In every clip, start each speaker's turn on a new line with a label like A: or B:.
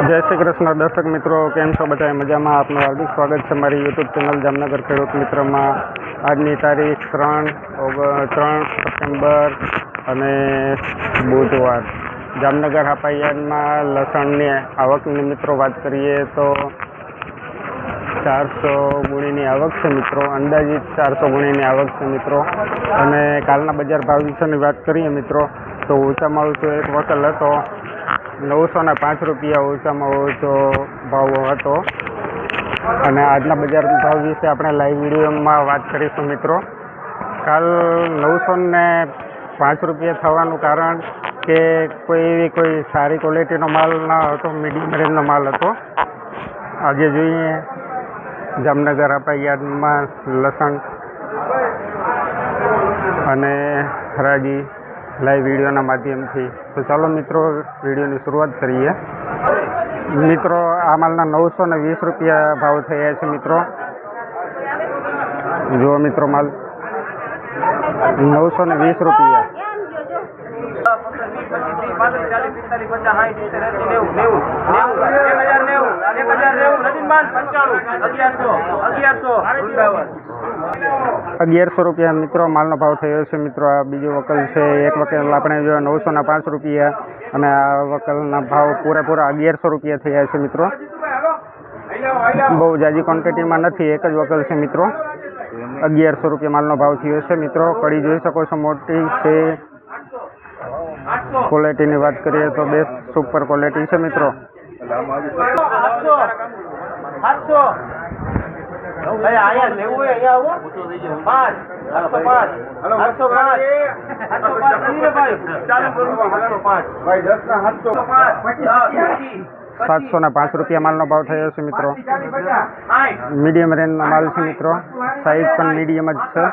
A: જય શ્રી કૃષ્ણ દર્શક મિત્રો, કેમ છો બધા? મજામાં? આપનું હાર્દિક સ્વાગત છે મારી યુટ્યુબ ચેનલ જામનગર ખેડૂત મિત્રમાં. આજની તારીખ 3 સપ્ટેમ્બર અને બુધવાર. જામનગર હાપાયામાં લસણની આવકની મિત્રો વાત કરીએ તો 400 ગુણીની આવક છે મિત્રો, અંદાજિત 400 ગુણીની આવક છે મિત્રો. અને કાલના બજાર ભાવ વિશેની વાત કરીએ મિત્રો તો ઊંચામાં ઊંચો એક વકલ હતો 905 રૂપિયા ઓછામાં ઓછો ભાવ હતો. અને આજના બજાર ભાવ વિશે આપણે લાઈવ વિડીયોમાં વાત કરીશું મિત્રો. કાલ 905 રૂપિયા થવાનું કારણ કે કોઈ સારી ક્વોલિટીનો માલ ન હતો, મીડિયમ રેન્જનો માલ હતો. આજે જોઈએ જામનગર હાપાયામાં લસણ અને હરાજી લાઈવ વિડીયોના માધ્યમથી. તો ચાલો મિત્રો વિડીયોની શરૂઆત કરીએ. મિત્રો આ માલના 920 રૂપિયા ભાવ થયા છે મિત્રો. જુઓ મિત્રો, માલ 920 રૂપિયા. ₹1100 મિત્રો માલનો ભાવ થયો છે મિત્રો. આ બીજો વકલ છે. એક વકલ આપણે જો 905 રૂપિયા અને આ વકલના ભાવ પૂરેપૂરા ₹1100 થયા છે મિત્રો. બહુ જાજી ક્વોન્ટિટીમાં નથી, એક જ વકલ છે મિત્રો. ₹1100 માલનો ભાવ થયો છે મિત્રો. કડી જોઈ શકો છો, મોટી છે. ક્વોલિટીની વાત કરીએ તો બેસ્ટ સુપર ક્વોલિટી છે મિત્રો. ₹705 માલનો ભાવ થયો છે મિત્રો. મીડિયમ રેન્જનો માલ છે મિત્રો. સાઈઝ પણ મીડિયમ જ છે.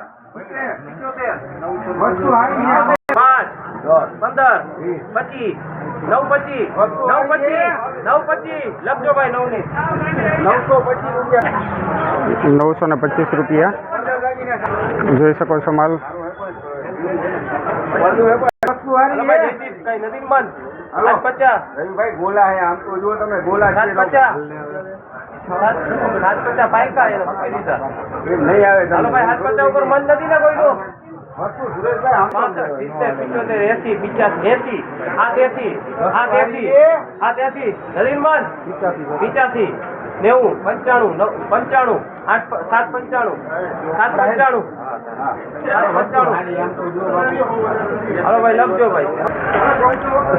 A: 925 રૂપિયા જોઈ શકો છો માલ.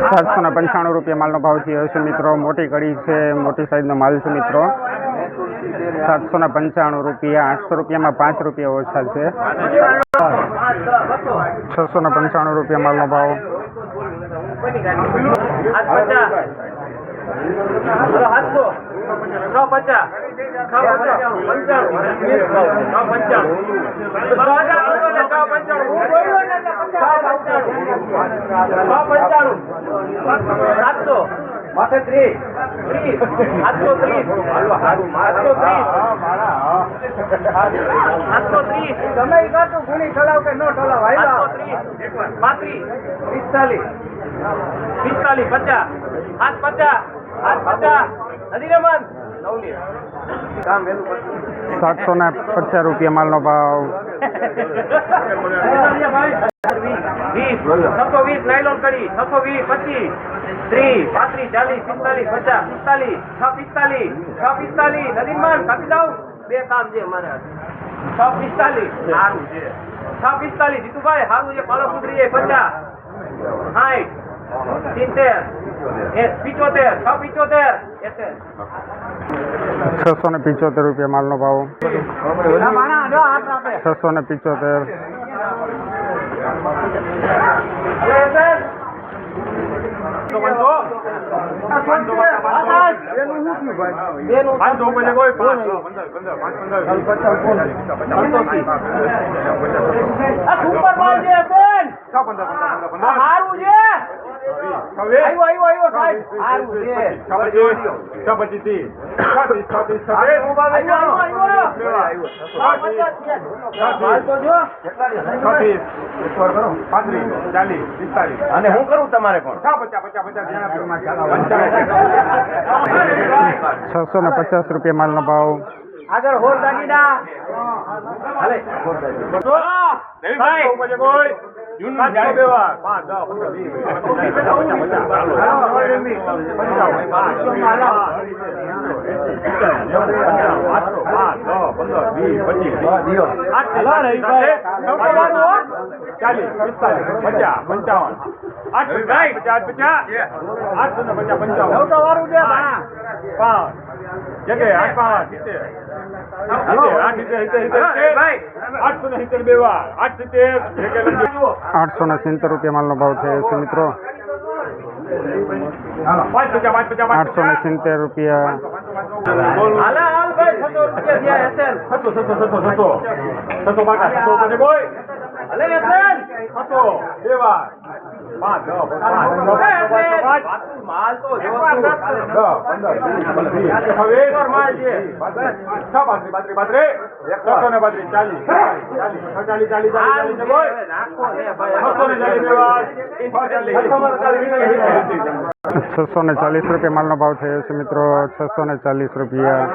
A: ₹795 માલનો ભાવ થયો છે મિત્રો. મોટી કડી છે, મોટી સાઈઝનો માલ છે મિત્રો. ₹795. ₹800 ઓછા છે. ₹695 માલનો ભાવ. ₹750 માલનો ભાવ.
B: 620 નાયલોન કડી 620 25 30 35 40 45 50 નદીમાન કાપી દઉં. બે કામ છે મારે. 645 સારું છે. 645 જીતુભાઈ સારું છે. પાલો પુત્રી 50 60 70
A: ₹675 માલનો ભાવ. 675.
B: આવ્યો સાહેબ સારું છે માલ તો જો અને હું કરું તમારે પણ
A: 650 રૂપિયા માલનો ભાવ.
B: આગળ હોર દાગીના હાલે
A: આઠસો ને 70 રૂપિયા માલનો ભાવ થયો છે મિત્રો. 870 રૂપિયા.
B: હાલ ભાઈ 600 રૂપિયા માલ તો
A: છસો ને 40 રૂપિયા માલનો ભાવ થયો છે મિત્રો. 640 રૂપિયા.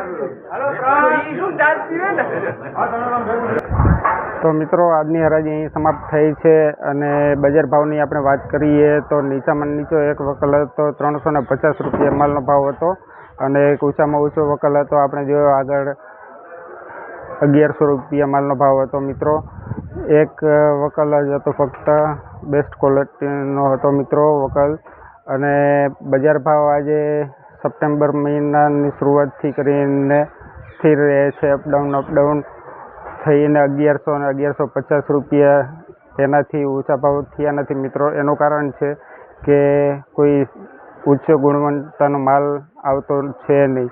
A: તો મિત્રો આજની હરાજી અહીં સમાપ્ત થઈ છે અને બજાર ભાવની આપણે વાત કરીએ તો નીચામાં નીચો એક વકલ હતો 350 રૂપિયા માલનો ભાવ હતો અને એક ઊંચામાં ઊંચો વકલ હતો આપણે જોયો આગળ 1100 રૂપિયા માલનો ભાવ હતો મિત્રો. એક વકલ જ હતો ફક્ત બેસ્ટ ક્વોલિટીનો હતો મિત્રો વકલ. અને બજાર ભાવ આજે સપ્ટેમ્બર મહિનાની શરૂઆતથી કરીને સ્થિર રહે છે. અપડાઉન થઈને 1100 અને 1150 રૂપિયા તેનાથી ઊંચા ભાવ થયા નથી મિત્રો. એનું કારણ છે કે કોઈ ઉચ્ચ ગુણવત્તાનો માલ આવતો છે નહીં.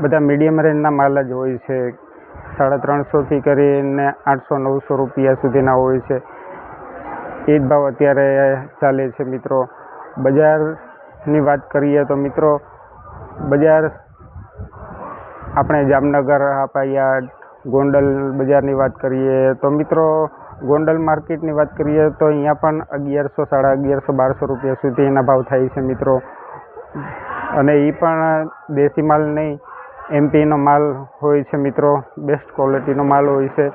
A: બધા મીડિયમ રેન્જના માલ જ હોય છે. 350થી કરીને 800-900 રૂપિયા સુધીના હોય છે. એ જ ભાવ અત્યારે ચાલે છે મિત્રો. બજારની વાત કરીએ તો મિત્રો બજાર આપણે જામનગર હાપાયાડ ગોંડલ બજારની વાત કરીએ તો મિત્રો ગોંડલ માર્કેટની વાત કરીએ તો અહીંયા પણ 1100, 1150, 1200 રૂપિયા સુધીના ભાવ થાય છે મિત્રો. અને એ પણ દેશી માલ નહીં, એમપીનો માલ હોય છે મિત્રો. બેસ્ટ ક્વોલિટીનો માલ હોય છે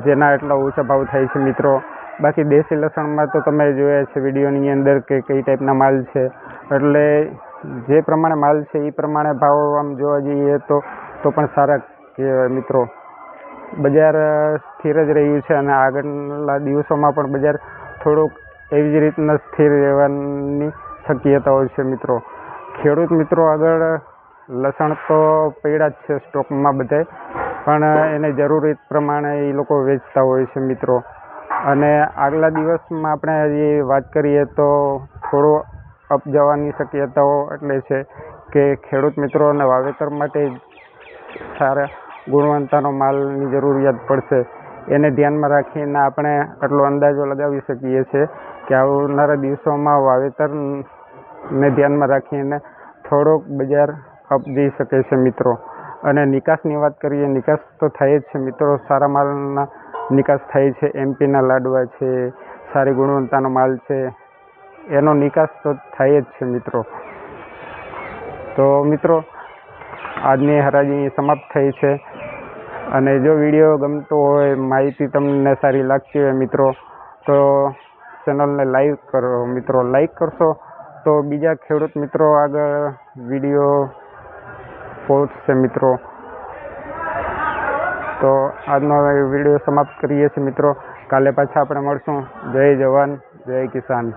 A: જેના એટલા ઓછા ભાવ થાય છે મિત્રો. બાકી દેશી લસણમાં તો તમે જોયા છે વિડીયોની અંદર કે કઈ ટાઈપના માલ છે. એટલે જે પ્રમાણે માલ છે એ પ્રમાણે ભાવ આમ જોવા જઈએ તો પણ સારા કહેવાય મિત્રો. બજાર સ્થિર જ રહ્યું છે અને આગળના દિવસોમાં પણ બજાર થોડુંક એવી જ રીતના સ્થિર રહેવાની શક્યતાઓ છે મિત્રો. ખેડૂત મિત્રો આગળ લસણ તો પડ્યા જ છે સ્ટોકમાં બધાય, પણ એને જરૂરિયાત પ્રમાણે એ લોકો વેચતા હોય છે મિત્રો. અને આગલા દિવસમાં આપણે હજી વાત કરીએ તો થોડું અપ જવાની શક્યતાઓ એટલે છે કે ખેડૂત મિત્રોને વાવેતર માટે સારા ગુણવત્તાનો માલની જરૂરિયાત પડશે. એને ધ્યાનમાં રાખીને આપણે આટલો અંદાજો લગાવી શકીએ છીએ કે આવનારા દિવસોમાં વાવેતરને ધ્યાનમાં રાખીને થોડોક બજાર અપ જઈ શકે છે મિત્રો. અને નિકાસની વાત કરીએ, નિકાસ તો થાય જ છે મિત્રો. સારા માલના નિકાસ થાય છે. એમપીના લાડવા છે, સારી ગુણવત્તાનો માલ છે, એનો નિકાસ તો થાય જ છે મિત્રો. તો મિત્રો આજની હરાજી સમાપ્ત થઈ છે. અને જો વિડીયો ગમતો હોય, માહિતી તમને સારી લાગતી હોય મિત્રો તો ચેનલને લાઈક કરો મિત્રો. લાઈક કરશો તો બીજા ખેડૂત મિત્રો આગળ વિડીયો પહોંચશે મિત્રો. તો આજનો વિડીયો સમાપ્ત કરીએ છીએ મિત્રો. કાલે પાછા આપણે મળશું. જય જવાન, જય કિસાન.